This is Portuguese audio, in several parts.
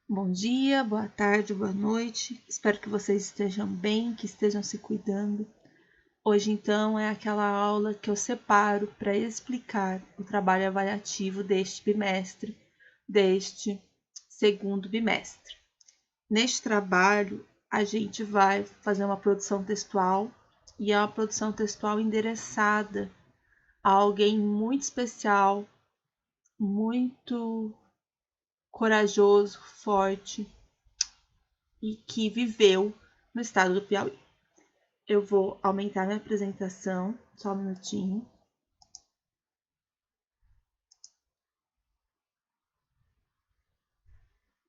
Bom dia, boa tarde, boa noite. Espero que vocês estejam bem, que estejam se cuidando. Hoje, então, é aquela aula que eu separo para explicar o trabalho avaliativo deste bimestre, deste segundo bimestre. Neste trabalho, a gente vai fazer uma produção textual e é uma produção textual endereçada a alguém muito especial, muito corajoso, forte e que viveu no estado do Piauí. Eu vou aumentar minha apresentação, só um minutinho.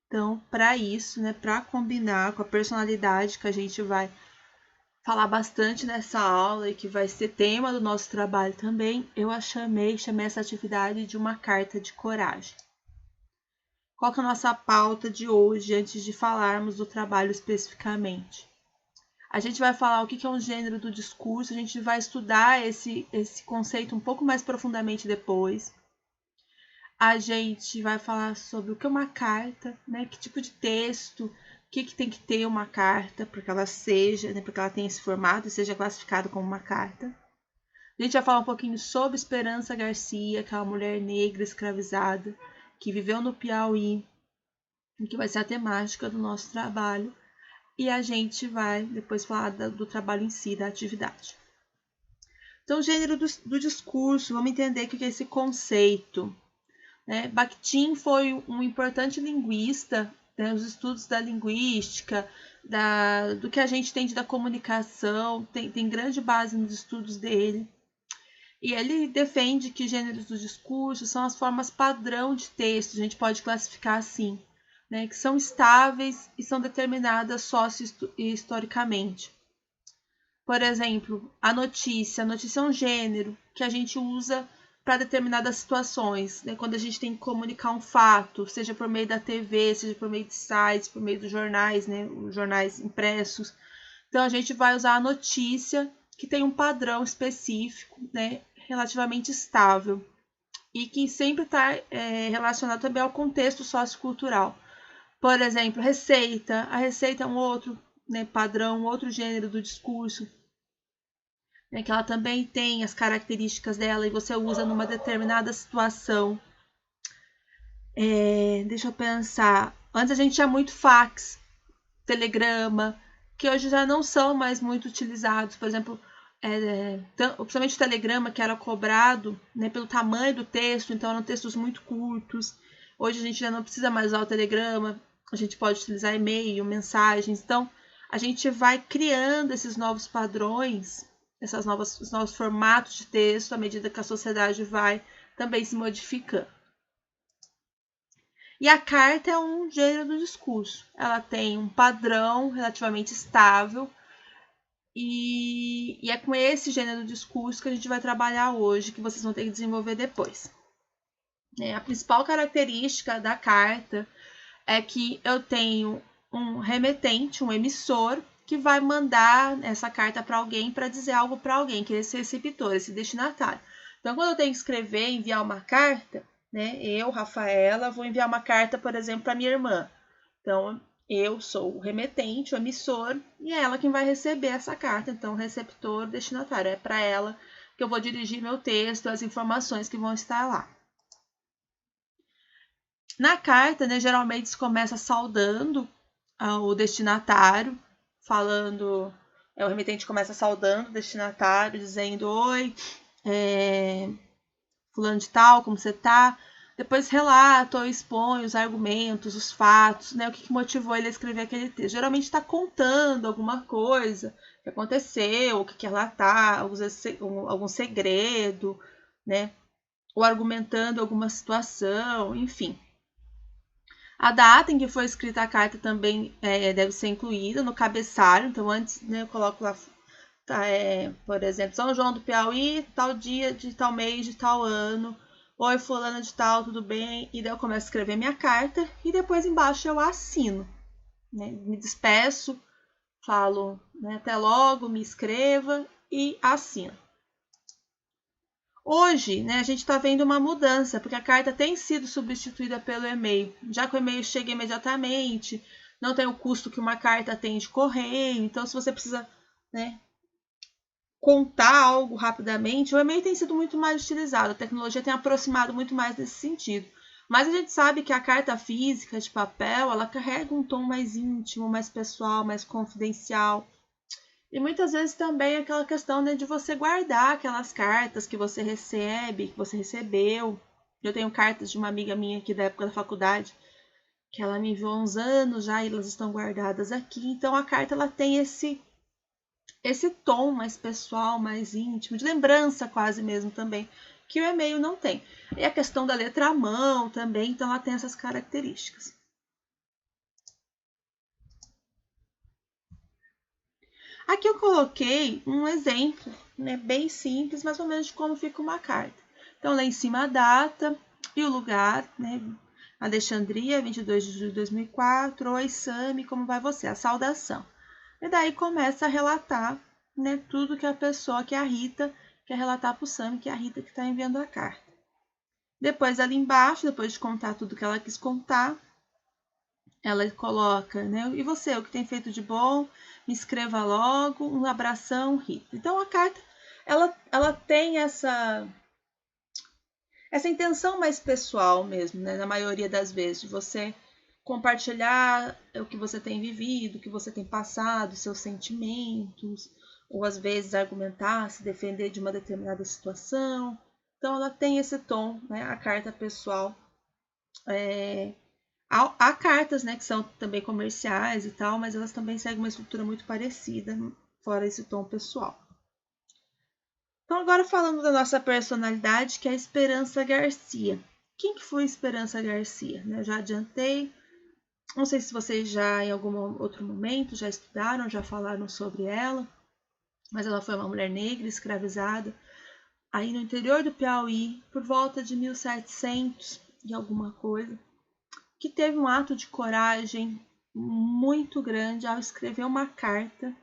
Então, para isso, para combinar com a personalidade que a gente vai falar bastante nessa aula e que vai ser tema do nosso trabalho também, eu chamei essa atividade de uma carta de coragem. Qual que é a nossa pauta de hoje, antes de falarmos do trabalho especificamente? A gente vai falar o que é um gênero do discurso, a gente vai estudar esse conceito um pouco mais profundamente depois. A gente vai falar sobre o que é uma carta, que tipo de texto, o que tem que ter uma carta para que ela seja, para que ela tenha esse formato e seja classificada como uma carta. A gente vai falar um pouquinho sobre Esperança Garcia, que é uma mulher negra escravizada, que viveu no Piauí, que vai ser a temática do nosso trabalho. E a gente vai depois falar do trabalho em si, da atividade. Então, o gênero do discurso, vamos entender o que é esse conceito. Bakhtin foi um importante linguista, os estudos da linguística, do que a gente entende da comunicação, tem grande base nos estudos dele. E ele defende que gêneros do discurso são as formas padrão de texto, a gente pode classificar assim, que são estáveis e são determinadas socio-historicamente. Por exemplo, a notícia é um gênero que a gente usa para determinadas situações, quando a gente tem que comunicar um fato, seja por meio da TV, seja por meio de sites, por meio dos jornais, os jornais impressos. Então, a gente vai usar a notícia que tem um padrão específico, relativamente estável, e que sempre está relacionado também ao contexto sociocultural. Por exemplo, receita. A receita é um outro padrão, um outro gênero do discurso, que ela também tem as características dela e você usa numa determinada situação. Deixa eu pensar. Antes a gente tinha muito fax, telegrama, que hoje já não são mais muito utilizados. Por exemplo, principalmente o telegrama, que era cobrado pelo tamanho do texto, então eram textos muito curtos. Hoje a gente já não precisa mais usar o telegrama, a gente pode utilizar e-mail, mensagens. Então, a gente vai criando esses novos padrões, os novos formatos de texto, à medida que a sociedade vai também se modificando. E a carta é um gênero do discurso. Ela tem um padrão relativamente estável e é com esse gênero do discurso que a gente vai trabalhar hoje, que vocês vão ter que desenvolver depois. A principal característica da carta é que eu tenho um remetente, um emissor, que vai mandar essa carta para alguém para dizer algo para alguém, que é esse receptor, esse destinatário. Então, quando eu tenho que escrever, enviar uma carta, eu, Rafaela, vou enviar uma carta, por exemplo, para minha irmã. Então, eu sou o remetente, o emissor, e é ela quem vai receber essa carta. Então, receptor, destinatário. É para ela que eu vou dirigir meu texto, as informações que vão estar lá. Na carta, geralmente se começa saudando o destinatário, falando, o remetente começa saudando o destinatário, dizendo: oi, fulano de tal, como você tá? Depois relata ou expõe os argumentos, os fatos, o que motivou ele a escrever aquele texto. Geralmente está contando alguma coisa que aconteceu, o que quer relatar, algum segredo, ou argumentando alguma situação, enfim. A data em que foi escrita a carta também deve ser incluída no cabeçalho. Então, antes eu coloco lá, por exemplo, São João do Piauí, tal dia, de tal mês, de tal ano. Oi, fulana de tal, tudo bem? E daí eu começo a escrever minha carta e depois embaixo eu assino. Me despeço, falo até logo, me escreva e assino. Hoje, né, a gente está vendo uma mudança, porque a carta tem sido substituída pelo e-mail. Já que o e-mail chega imediatamente, não tem o custo que uma carta tem de correio. Então, se você precisa, né, contar algo rapidamente, o e-mail tem sido muito mais utilizado. A tecnologia tem aproximado muito mais nesse sentido. Mas a gente sabe que a carta física de papel, ela carrega um tom mais íntimo, mais pessoal, mais confidencial. E muitas vezes também aquela questão, né, de você guardar aquelas cartas que você recebe, que você recebeu. Eu tenho cartas de uma amiga minha aqui da época da faculdade, que ela me enviou há uns anos já e elas estão guardadas aqui. Então a carta ela tem esse tom mais pessoal, mais íntimo, de lembrança quase mesmo também, que o e-mail não tem. E a questão da letra à mão também, então ela tem essas características. Aqui eu coloquei um exemplo, né, bem simples, mais ou menos de como fica uma carta. Então, lá em cima a data e o lugar, né, Alexandria, 22 de julho de 2004, oi Sami, como vai você? A saudação. E daí começa a relatar, né, tudo que a pessoa, que a Rita, quer relatar para o Sami, que é a Rita que está enviando a carta. Depois ali embaixo, depois de contar tudo que ela quis contar, ela coloca, né? E você, o que tem feito de bom? Me escreva logo, um abração, Rita. Então a carta, ela tem essa intenção mais pessoal mesmo, né? Na maioria das vezes, de você compartilhar o que você tem vivido, o que você tem passado, seus sentimentos, ou às vezes argumentar, se defender de uma determinada situação. Então ela tem esse tom, né? A carta pessoal. Há cartas, né, que são também comerciais e tal, mas elas também seguem uma estrutura muito parecida, fora esse tom pessoal. Então, agora falando da nossa personalidade, que é a Esperança Garcia. Quem que foi Esperança Garcia? Eu já adiantei. Não sei se vocês já, em algum outro momento, já estudaram, já falaram sobre ela, mas ela foi uma mulher negra, escravizada, aí no interior do Piauí, por volta de 1700 e alguma coisa, que teve um ato de coragem muito grande ao escrever uma carta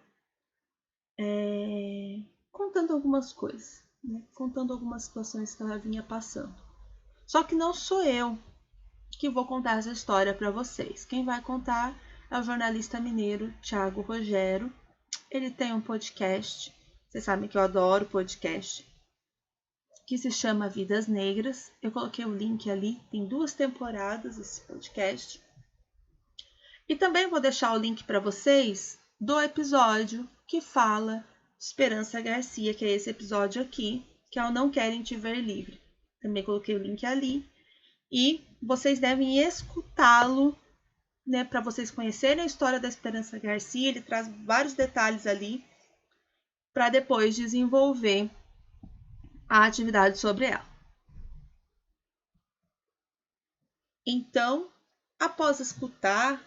contando algumas coisas, né? Contando algumas situações que ela vinha passando. Só que não sou eu que vou contar essa história para vocês. Quem vai contar é o jornalista mineiro Thiago Rogero. Ele tem um podcast, vocês sabem que eu adoro podcast, que se chama Vidas Negras. Eu coloquei o link ali, tem 2 temporadas esse podcast. E também vou deixar o link para vocês do episódio que fala de Esperança Garcia, que é esse episódio aqui, que é o Não Querem Te Ver Livre. Também coloquei o link ali. E vocês devem escutá-lo, né, para vocês conhecerem a história da Esperança Garcia. Ele traz vários detalhes ali para depois desenvolver a atividade sobre ela. Então, após escutar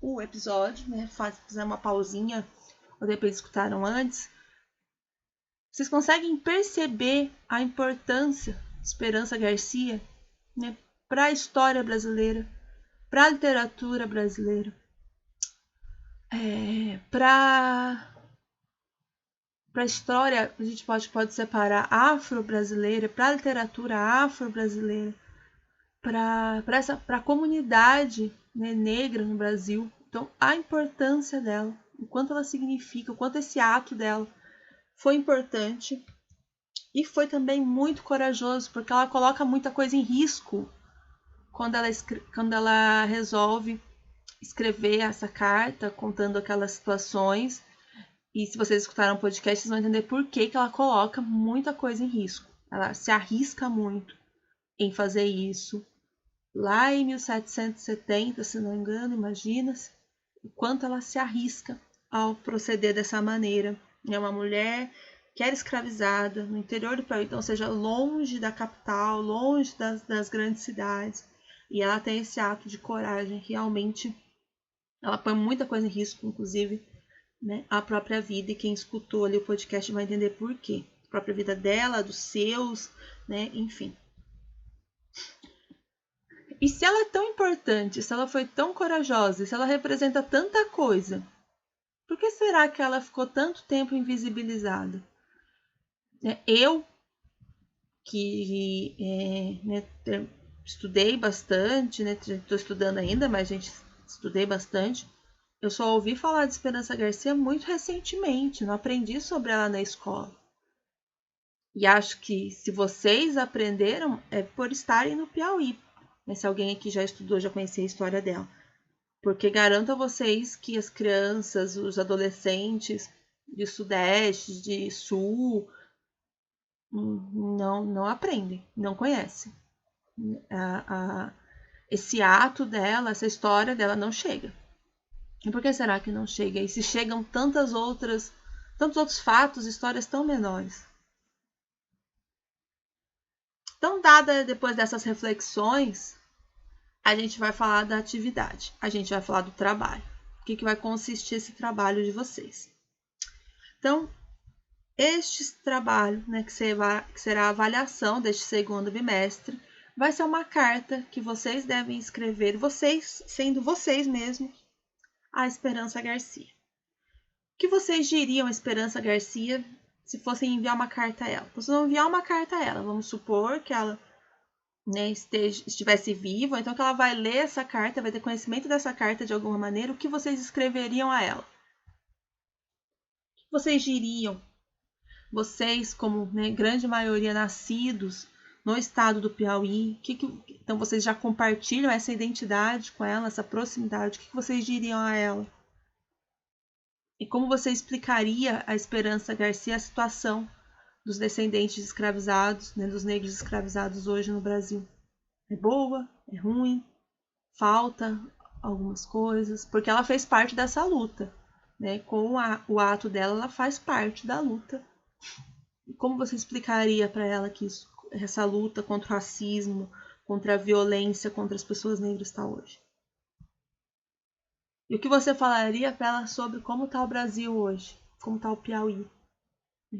o episódio, né, fazer uma pausinha, ou depois escutaram antes, vocês conseguem perceber a importância de Esperança Garcia, né, para a história brasileira, para a literatura brasileira, para a história, a gente pode separar afro-brasileira, para a literatura afro-brasileira, para a comunidade, né, negra no Brasil. Então, a importância dela, o quanto ela significa, o quanto esse ato dela foi importante e foi também muito corajoso, porque ela coloca muita coisa em risco quando ela resolve escrever essa carta, contando aquelas situações. E se vocês escutaram o podcast, vocês vão entender por que ela coloca muita coisa em risco. Ela se arrisca muito em fazer isso. Lá em 1770, se não me engano, imagina o quanto ela se arrisca ao proceder dessa maneira. É uma mulher que era escravizada no interior do país, então, ou seja, longe da capital, longe das grandes cidades. E ela tem esse ato de coragem, realmente, ela põe muita coisa em risco, inclusive, né, a própria vida. E quem escutou ali o podcast vai entender por quê. A própria vida dela, dos seus, né, enfim. E se ela é tão importante, se ela foi tão corajosa, se ela representa tanta coisa, por que será que ela ficou tanto tempo invisibilizada? Eu, que estudei bastante, né? Estou estudando ainda, mas gente, estudei bastante. Eu só ouvi falar de Esperança Garcia muito recentemente, não aprendi sobre ela na escola. E acho que se vocês aprenderam é por estarem no Piauí. Se alguém aqui já estudou, já conhecia a história dela. Porque garanto a vocês que as crianças, os adolescentes de Sudeste, de Sul, não aprendem, não conhecem. Esse ato dela, essa história dela não chega. E por que será que não chega? E se chegam tantos outros fatos, histórias tão menores? Então, dada depois dessas reflexões, a gente vai falar da atividade, a gente vai falar do trabalho. O que vai consistir esse trabalho de vocês? Então, este trabalho, né, que será a avaliação deste segundo bimestre, vai ser uma carta que vocês devem escrever, vocês, sendo vocês mesmos, a Esperança Garcia. O que vocês diriam a Esperança Garcia se fossem enviar uma carta a ela? Vocês vão enviar uma carta a ela, vamos supor que ela, né, estivesse viva, então que ela vai ler essa carta, vai ter conhecimento dessa carta de alguma maneira, o que vocês escreveriam a ela? O que vocês diriam? Vocês, como, né, grande maioria nascidos no estado do Piauí, então vocês já compartilham essa identidade com ela, essa proximidade, o que vocês diriam a ela? E como você explicaria a Esperança Garcia a situação dos descendentes escravizados, né, dos negros escravizados hoje no Brasil? É boa? É ruim? Falta algumas coisas? Porque ela fez parte dessa luta, né? Com o ato dela, ela faz parte da luta. E como você explicaria para ela que essa luta contra o racismo, contra a violência contra as pessoas negras está hoje? E o que você falaria para ela sobre como está o Brasil hoje? Como está o Piauí?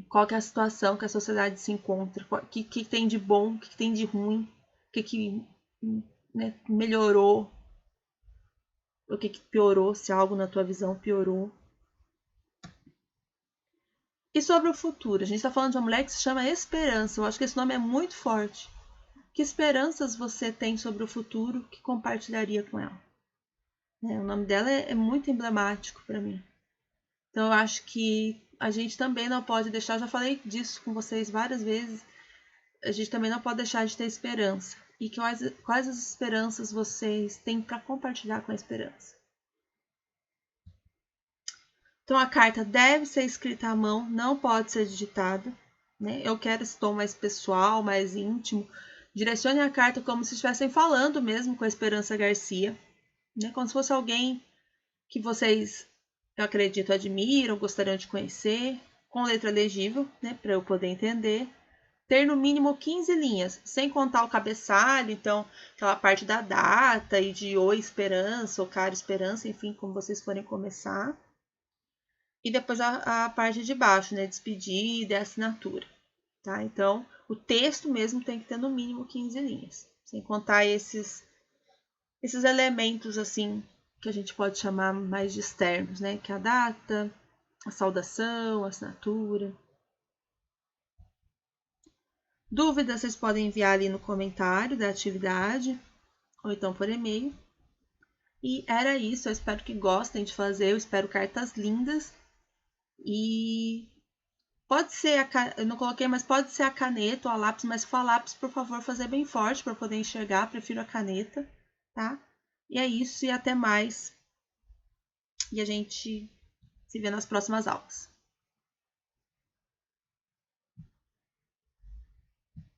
Qual que é a situação que a sociedade se encontra? O que tem de bom? O que tem de ruim? O que né, melhorou? O que piorou? Se algo na tua visão piorou? E sobre o futuro? A gente está falando de uma mulher que se chama Esperança. Eu acho que esse nome é muito forte. Que esperanças você tem sobre o futuro que compartilharia com ela? O nome dela é muito emblemático para mim. Então eu acho que a gente também não pode deixar, já falei disso com vocês várias vezes, a gente também não pode deixar de ter esperança. E quais as esperanças vocês têm para compartilhar com a esperança? Então a carta deve ser escrita à mão, não pode ser digitada. Né? Eu quero esse tom mais pessoal, mais íntimo. Direcione a carta como se estivessem falando mesmo com a Esperança Garcia. Né? Como se fosse alguém que vocês, eu acredito, admiram, gostariam de conhecer, com letra legível, né, para eu poder entender. Ter no mínimo 15 linhas, sem contar o cabeçalho, então aquela parte da data e de Oi Esperança, ou Caro Esperança, enfim, como vocês forem começar. E depois a parte de baixo, né, despedida e assinatura. Tá? Então, o texto mesmo tem que ter no mínimo 15 linhas, sem contar esses elementos assim que a gente pode chamar mais de externos, né? Que é a data, a saudação, a assinatura. Dúvidas vocês podem enviar ali no comentário da atividade ou então por e-mail. E era isso, eu espero que gostem de fazer, eu espero cartas lindas. E pode ser, eu não coloquei, mas pode ser a caneta ou a lápis, mas se for a lápis, por favor, fazer bem forte para poder enxergar, prefiro a caneta, tá? E é isso, e até mais. E a gente se vê nas próximas aulas.